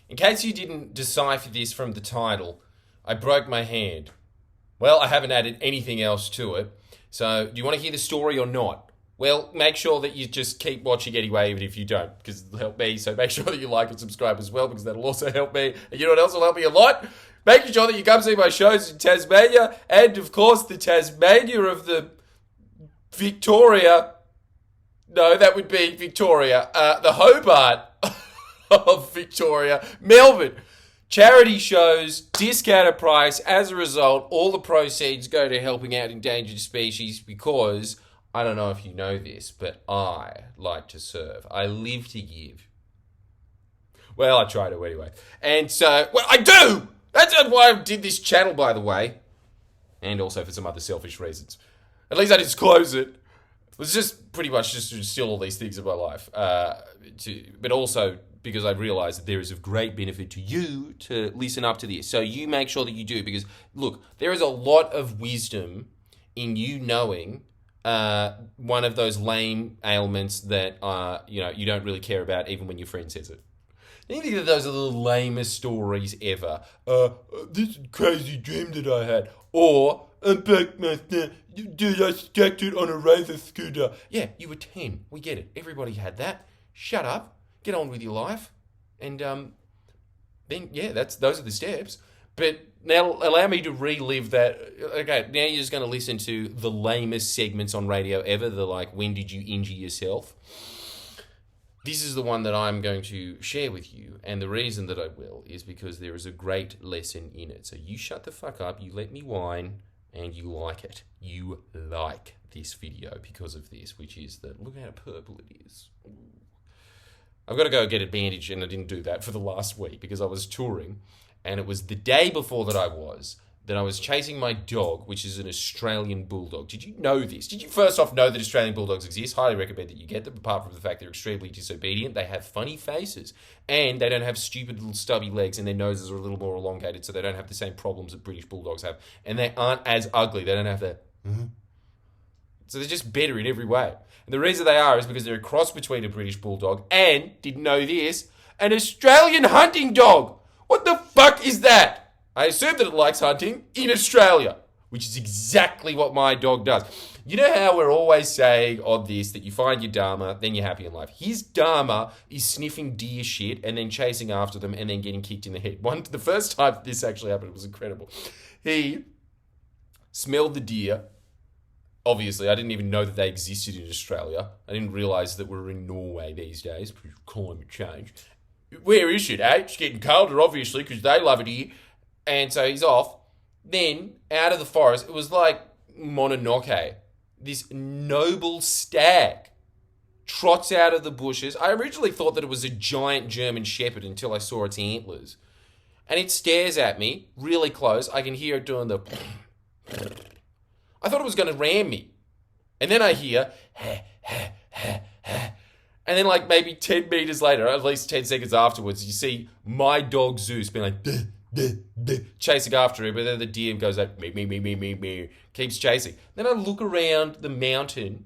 In case you didn't decipher this from the title, I broke my hand. Well, I haven't added anything else to it. So, do you want to hear the story or not? Well, make sure that you just keep watching anyway, even if you don't, because it'll help me. So make sure that you like and subscribe as well, because that'll also help me. And you know what else will help me a lot? Making sure that you come see my shows in Tasmania, and of course the Tasmania of the Victoria. No, that would be Victoria. The Hobart of Victoria. Melbourne. Charity shows, discounted price. As a result, all the proceeds go to helping out endangered species because, I don't know if you know this, but I like to serve. I live to give. Well, I try to anyway. And so, well, I do! That's why I did this channel, by the way. And also for some other selfish reasons. At least I disclose it. It was just pretty much just to distill all these things in my life. But also because I realized that there is of great benefit to you to listen up to this. So you make sure that you do, because look, there is a lot of wisdom in you knowing one of those lame ailments that you don't really care about, even when your friend says it. You think that those are the lamest stories ever. This crazy dream that I had, or dude, I stacked it on a razor scooter. Yeah, you were 10. We get it. Everybody had that. Shut up. Get on with your life. And then, yeah, those are the steps. But now allow me to relive that. Okay, now you're just going to listen to the lamest segments on radio ever. The when did you injure yourself? This is the one that I'm going to share with you. And the reason that I will is because there is a great lesson in it. So you shut the fuck up, you let me whine, and you like it. You like this video because of this, which is that look how purple it is. Ooh. I've got to go get a bandage, and I didn't do that for the last week because I was touring, and it was the day before that I was chasing my dog, which is an Australian bulldog. Did you know this? Did you first off know that Australian bulldogs exist? Highly recommend that you get them, apart from the fact they're extremely disobedient. They have funny faces, and they don't have stupid little stubby legs, and their noses are a little more elongated, so they don't have the same problems that British bulldogs have. And they aren't as ugly. They don't have the... So they're just better in every way. And the reason they are is because they're a cross between a British bulldog and, didn't know this, an Australian hunting dog. What the fuck is that? I assume that it likes hunting in Australia, which is exactly what my dog does. You know how we're always saying on this that you find your Dharma, then you're happy in life. His Dharma is sniffing deer shit and then chasing after them and then getting kicked in the head. The first time this actually happened, it was incredible. He smelled the deer. Obviously, I didn't even know that they existed in Australia. I didn't realise that we're in Norway these days, because of climate change. Where is it, eh? It's getting colder, obviously, because they love it here. And so he's off. Then, out of the forest, it was like Mononoke. This noble stag trots out of the bushes. I originally thought that it was a giant German shepherd until I saw its antlers. And it stares at me really close. I can hear it doing the... I thought it was going to ram me. And then I hear, and then maybe 10 meters later, at least 10 seconds afterwards, you see my dog Zeus being like, duh, duh, duh, chasing after him. But then the deer goes like, me, keeps chasing. Then I look around the mountain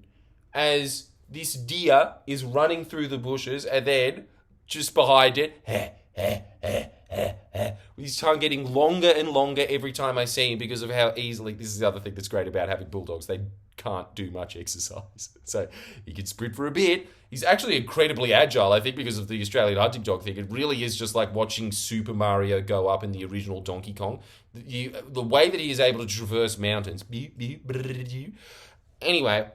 as this deer is running through the bushes, and then just behind it, with his tongue getting longer and longer every time I see him because of how easily, this is the other thing that's great about having bulldogs, they can't do much exercise. So he can sprint for a bit. He's actually incredibly agile, I think, because of the Australian hunting dog thing. It really is just like watching Super Mario go up in the original Donkey Kong. The way that he is able to traverse mountains. Anyway,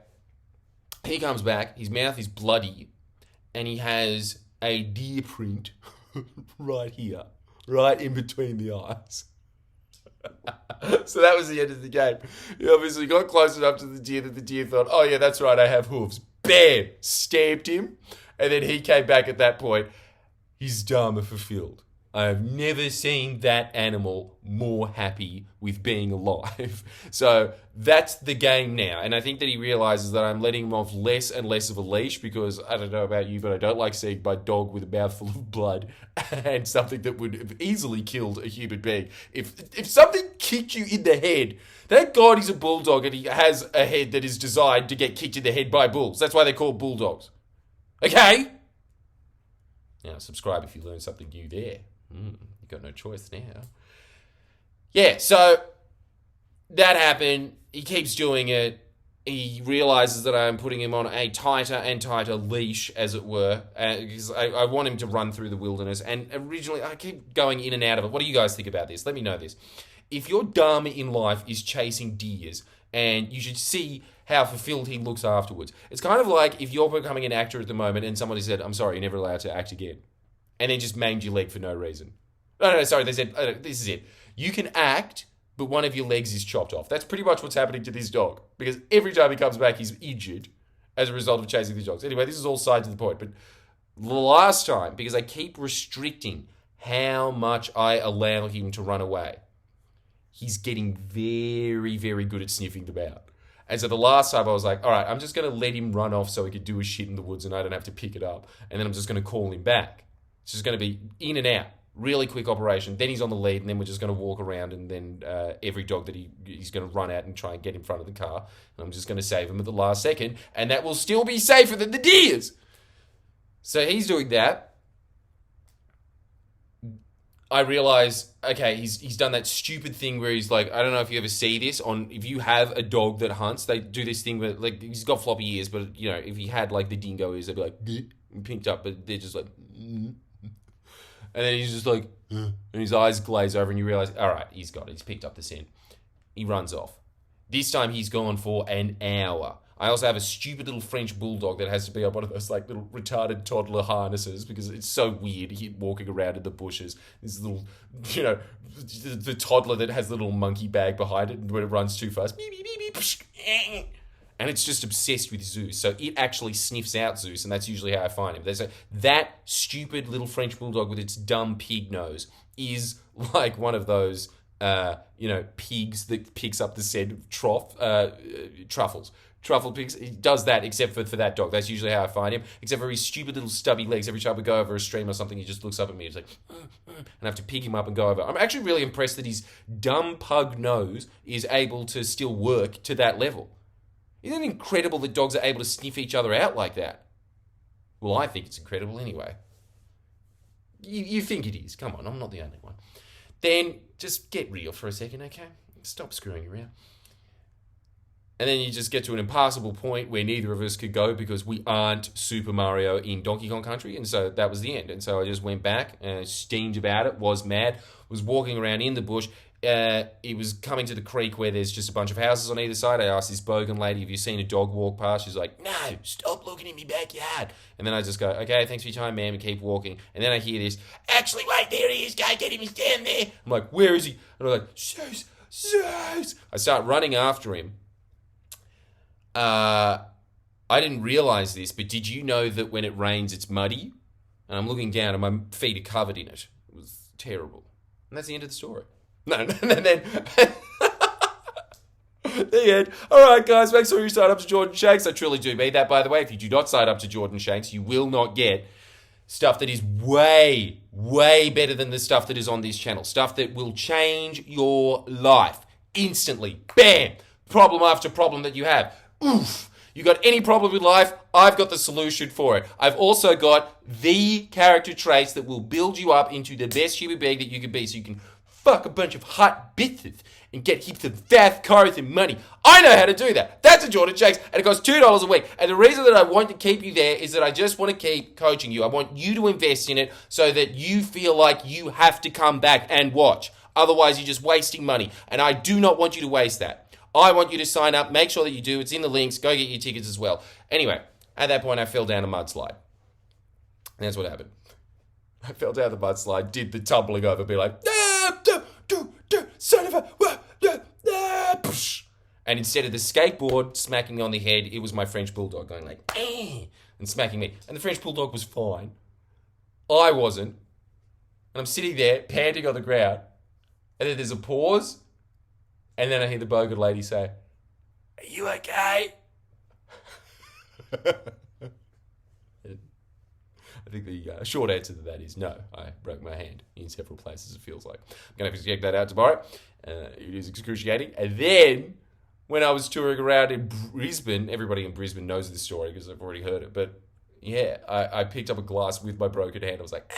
he comes back, his mouth is bloody, and he has a deer print right here. Right in between the eyes. So that was the end of the game. He obviously got close enough to the deer that the deer thought, oh yeah, that's right, I have hooves. Bam! Stamped him. And then he came back at that point. His Dharma fulfilled. I have never seen that animal more happy with being alive. So that's the game now. And I think that he realizes that I'm letting him off less and less of a leash because, I don't know about you, but I don't like seeing my dog with a mouthful of blood and something that would have easily killed a human being. If something kicked you in the head, thank God he's a bulldog and he has a head that is designed to get kicked in the head by bulls. That's why they're called bulldogs. Okay? Now, subscribe if you learned something new there. You've got no choice now. Yeah, so that happened. He keeps doing it. He realizes that I'm putting him on a tighter and tighter leash, as it were, because I want him to run through the wilderness. And originally, I keep going in and out of it. What do you guys think about this? Let me know this. If your dharma in life is chasing deers, and you should see how fulfilled he looks afterwards. It's kind of like if you're becoming an actor at the moment and somebody said, I'm sorry, you're never allowed to act again. And then just maimed your leg for no reason. No, sorry, they said, this is it. You can act, but one of your legs is chopped off. That's pretty much what's happening to this dog. Because every time he comes back, he's injured as a result of chasing these dogs. Anyway, this is all side to the point. But the last time, because I keep restricting how much I allow him to run away, he's getting very, very good at sniffing them out. And so the last time I was like, all right, I'm just going to let him run off so he could do his shit in the woods and I don't have to pick it up. And then I'm just going to call him back. It's just going to be in and out. Really quick operation. Then he's on the lead, and then we're just going to walk around, and then every dog that he's going to run at and try and get in front of the car. And I'm just going to save him at the last second, and that will still be safer than the deers. So he's doing that. I realize, okay, he's done that stupid thing where he's like, I don't know if you ever see this if you have a dog that hunts, they do this thing where, like, he's got floppy ears, but, you know, if he had, like, the dingo ears, they'd be like, pinked up, but they're just like, and then he's just like, and his eyes glaze over, and you realize, all right, he's picked up the scent. He runs off. This time he's gone for an hour. I also have a stupid little French bulldog that has to be on one of those like little retarded toddler harnesses because it's so weird walking around in the bushes. This little, you know, the toddler that has the little monkey bag behind it, and when it runs too fast, beep, beep, beep, beep, and it's just obsessed with Zeus. So it actually sniffs out Zeus, and that's usually how I find him. That stupid little French bulldog with its dumb pig nose is like one of those, pigs that picks up the scent of truffles. Truffle pigs. He does that except for that dog. That's usually how I find him. Except for his stupid little stubby legs. Every time we go over a stream or something, he just looks up at me. He's like, and I have to pick him up and go over. I'm actually really impressed that his dumb pug nose is able to still work to that level. Isn't it incredible that dogs are able to sniff each other out like that? Well, I think it's incredible anyway. You think it is. Come on, I'm not the only one. Then just get real for a second, okay? Stop screwing around. And then you just get to an impassable point where neither of us could go because we aren't Super Mario in Donkey Kong Country. And so that was the end. And so I just went back and steamed about it, was mad, was walking around in the bush. It was coming to the creek where there's just a bunch of houses on either side. I asked this bogan lady, have you seen a dog walk past? She's like, no, stop looking in my backyard. And then I just go, okay, thanks for your time, ma'am, and keep walking. And then I hear this, actually, wait, there he is, go get him, he's down there. I'm like, where is he? And I'm like, Zeus. I start running after him. I didn't realize this, but did you know that when it rains, it's muddy? And I'm looking down and my feet are covered in it. It was terrible. And that's the end of the story. No, and then the end. All right, guys, make sure you sign up to Jordan Shanks. I truly do mean that, by the way. If you do not sign up to Jordan Shanks, you will not get stuff that is way, way better than the stuff that is on this channel. Stuff that will change your life instantly. Bam! Problem after problem that you have. Oof. You got any problem with life, I've got the solution for it. I've also got the character traits that will build you up into the best human being that you can be so you can fuck a bunch of hot bitches and get heaps of fast cars and money. I know how to do that. That's a Jordan Shanks, and it costs $2 a week. And the reason that I want to keep you there is that I just want to keep coaching you. I want you to invest in it so that you feel like you have to come back and watch. Otherwise, you're just wasting money, and I do not want you to waste that. I want you to sign up. Make sure that you do. It's in the links. Go get your tickets as well. Anyway, at that point, I fell down a mudslide. And that's what happened. I fell down the mudslide, did the tumbling over, be like, son of a... And instead of the skateboard smacking me on the head, it was my French bulldog going like, and smacking me. And the French bulldog was fine. I wasn't. And I'm sitting there, panting on the ground. And then there's a pause. And then I hear the bogan lady say, are you okay? I think the short answer to that is no. I broke my hand in several places, it feels like. I'm going to have to check that out tomorrow. It is excruciating. And then, when I was touring around in Brisbane, everybody in Brisbane knows this story because I've already heard it. But yeah, I picked up a glass with my broken hand. I was like,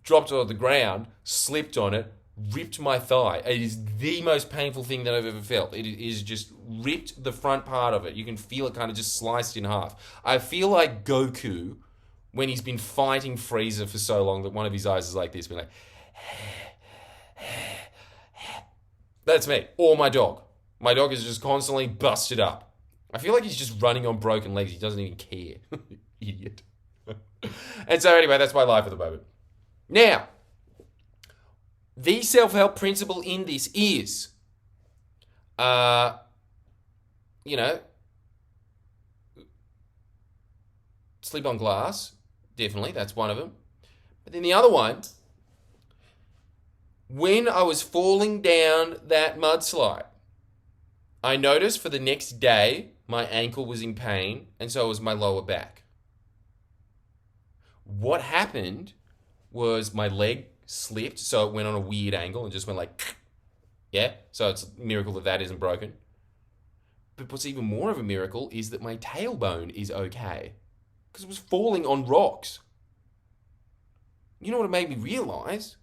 dropped it on the ground, slipped on it, ripped my thigh. It is the most painful thing that I've ever felt. It is just ripped the front part of it. You can feel it kind of just sliced in half. I feel like Goku when he's been fighting Frieza for so long that one of his eyes is like this, being like, that's me. Or my dog. My dog is just constantly busted up. I feel like he's just running on broken legs. He doesn't even care. Idiot. And so anyway, that's my life at the moment. Now, the self-help principle in this is, sleep on glass. Definitely, that's one of them. But then the other one, when I was falling down that mudslide, I noticed for the next day, my ankle was in pain, and so was my lower back. What happened was my leg slipped, so it went on a weird angle and just went like, yeah, so it's a miracle that isn't broken. But what's even more of a miracle is that my tailbone is okay, because it was falling on rocks. You know what it made me realize?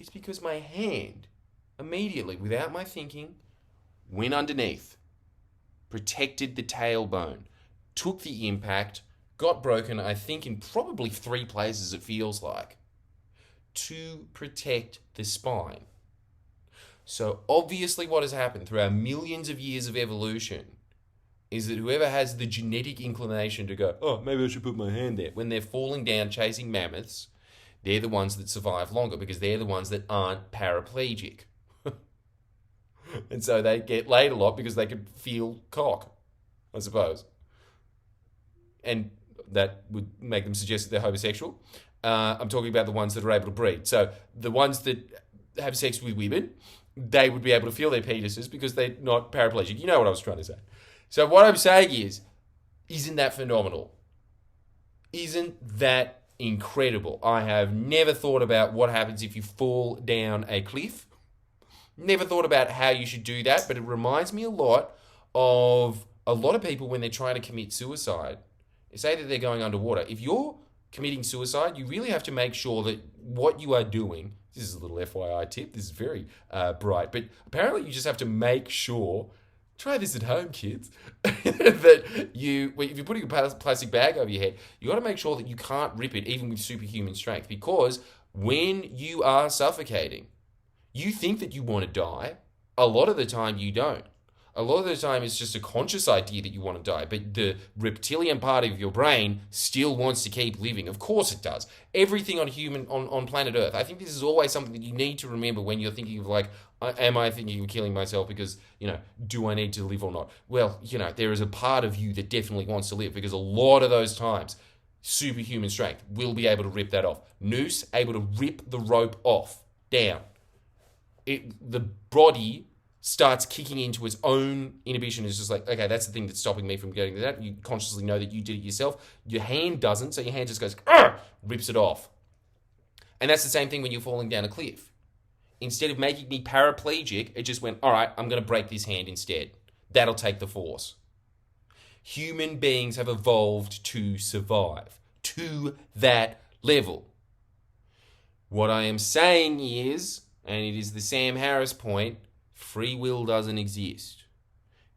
It's because my hand, immediately, without my thinking, went underneath, protected the tailbone, took the impact, got broken, I think, in probably 3 places, it feels like, to protect the spine. So obviously what has happened through our millions of years of evolution is that whoever has the genetic inclination to go, oh, maybe I should put my hand there, when they're falling down chasing mammoths, they're the ones that survive longer because they're the ones that aren't paraplegic. And so they get laid a lot because they can feel cock, I suppose. And that would make them suggest that they're homosexual. I'm talking about the ones that are able to breed. So the ones that have sex with women, they would be able to feel their penises because they're not paraplegic. You know what I was trying to say. So what I'm saying is, isn't that phenomenal? Isn't that incredible? I have never thought about what happens if you fall down a cliff. Never thought about how you should do that, but it reminds me a lot of people when they're trying to commit suicide. Say that they're going underwater. If you're committing suicide, you really have to make sure that what you are doing, this is a little FYI tip, this is very bright, but apparently you just have to make sure, try this at home, kids, that if you're putting a plastic bag over your head, you got to make sure that you can't rip it even with superhuman strength, because when you are suffocating, you think that you want to die. A lot of the time you don't. A lot of the time it's just a conscious idea that you want to die, but the reptilian part of your brain still wants to keep living. Of course it does. Everything on planet Earth. I think this is always something that you need to remember when you're thinking of like, am I thinking of killing myself because, do I need to live or not? Well, there is a part of you that definitely wants to live, because a lot of those times, superhuman strength will be able to rip that off. Noose, able to rip the rope off, down. The body starts kicking into its own inhibition. It's just like, okay, that's the thing that's stopping me from getting that. You consciously know that you did it yourself. Your hand doesn't, so your hand just goes, rips it off. And that's the same thing when you're falling down a cliff. Instead of making me paraplegic, it just went, all right, I'm going to break this hand instead. That'll take the force. Human beings have evolved to survive to that level. What I am saying is, and it is the Sam Harris point, free will doesn't exist.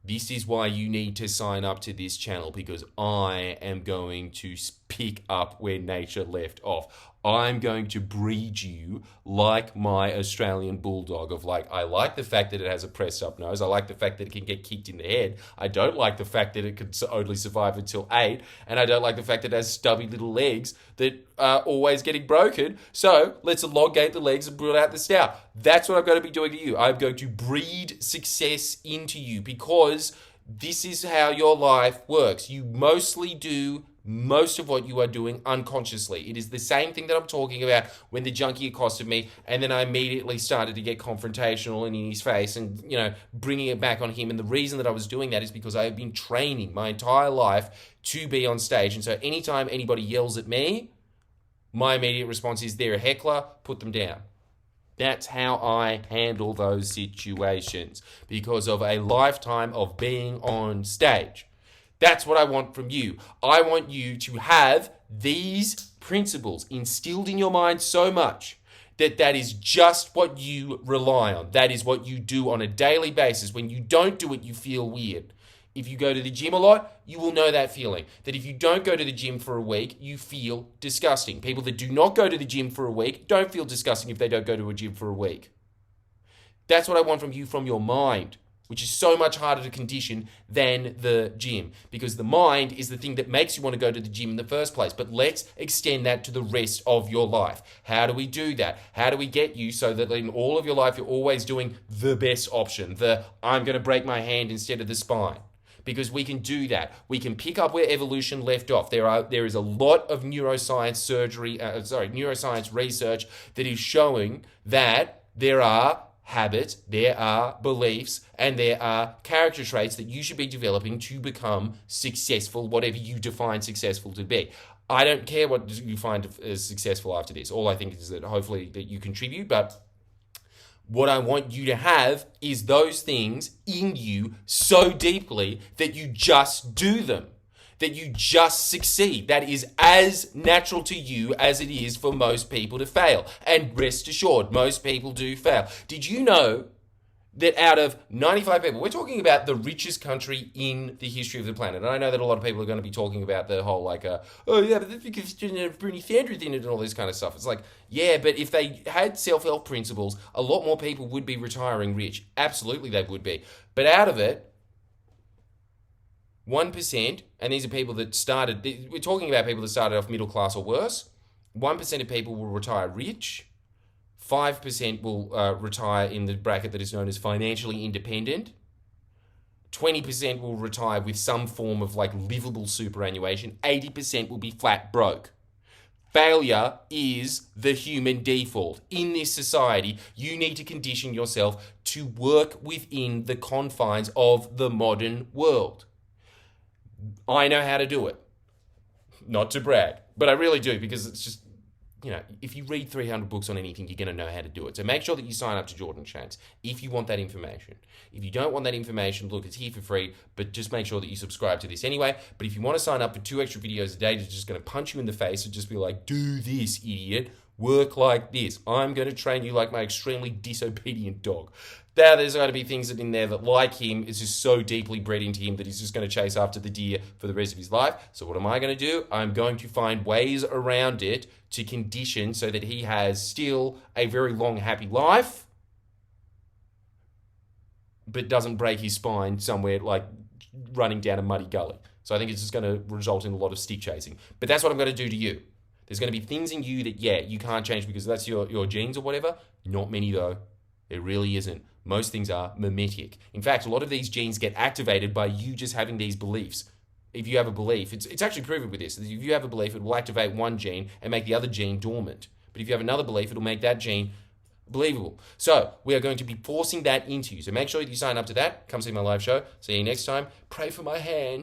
This is why you need to sign up to this channel, because I am going to pick up where nature left off. I'm going to breed you like my Australian bulldog of like, I like the fact that it has a pressed up nose. I like the fact that it can get kicked in the head. I don't like the fact that it can only survive until 8. And I don't like the fact that it has stubby little legs that are always getting broken. So let's elongate the legs and build out the snout. That's what I'm going to be doing to you. I'm going to breed success into you, because this is how your life works. You mostly do most of what you are doing unconsciously. It is the same thing that I'm talking about when the junkie accosted me, and then I immediately started to get confrontational and in his face and, bringing it back on him. And the reason that I was doing that is because I have been training my entire life to be on stage. And so anytime anybody yells at me, my immediate response is, they're a heckler, put them down. That's how I handle those situations, because of a lifetime of being on stage. That's what I want from you. I want you to have these principles instilled in your mind so much that that is just what you rely on. That is what you do on a daily basis. When you don't do it, you feel weird. If you go to the gym a lot, you will know that feeling. That if you don't go to the gym for a week, you feel disgusting. People that do not go to the gym for a week don't feel disgusting if they don't go to a gym for a week. That's what I want from you, from your mind, which is so much harder to condition than the gym, because the mind is the thing that makes you want to go to the gym in the first place. But let's extend that to the rest of your life. How do we do that? How do we get you so that in all of your life, you're always doing the best option, the I'm going to break my hand instead of the spine? Because we can do that. We can pick up where evolution left off. There is a lot of neuroscience neuroscience research that is showing that there are habits, there are beliefs, and there are character traits that you should be developing to become successful, whatever you define successful to be. I don't care what you find as successful after this. All I think is that hopefully that you contribute, but what I want you to have is those things in you so deeply that you just do them, that you just succeed. That is as natural to you as it is for most people to fail. And rest assured, most people do fail. Did you know that out of 95 people, we're talking about the richest country in the history of the planet. And I know that a lot of people are going to be talking about the whole oh yeah, but that's because Bernie Sanders in it and all this kind of stuff. It's like, yeah, but if they had self-help principles, a lot more people would be retiring rich. Absolutely they would be. But out of it, 1%, and these are people that started, we're talking about people that started off middle class or worse, 1% of people will retire rich, 5% will retire in the bracket that is known as financially independent. 20% will retire with some form of livable superannuation. 80% will be flat broke. Failure is the human default. In this society, you need to condition yourself to work within the confines of the modern world. I know how to do it. Not to brag, but I really do, because it's just, if you read 300 books on anything, you're going to know how to do it. So make sure that you sign up to Jordan Shanks if you want that information. If you don't want that information, look, it's here for free, but just make sure that you subscribe to this anyway. But if you want to sign up for 2 extra videos a day that's just going to punch you in the face and just be like, do this, idiot, work like this. I'm going to train you like my extremely disobedient dog. Now, there's got to be things in there that, like him, is just so deeply bred into him that he's just going to chase after the deer for the rest of his life. So what am I going to do? I'm going to find ways around it to condition so that he has still a very long, happy life, but doesn't break his spine somewhere like running down a muddy gully. So I think it's just going to result in a lot of stick chasing. But that's what I'm going to do to you. There's going to be things in you that, you can't change because that's your genes or whatever. Not many, though. It really isn't. Most things are mimetic. In fact, a lot of these genes get activated by you just having these beliefs. If you have a belief, it's actually proven with this. If you have a belief, it will activate one gene and make the other gene dormant. But if you have another belief, it'll make that gene believable. So we are going to be forcing that into you. So make sure that you sign up to that. Come see my live show. See you next time. Pray for my hand.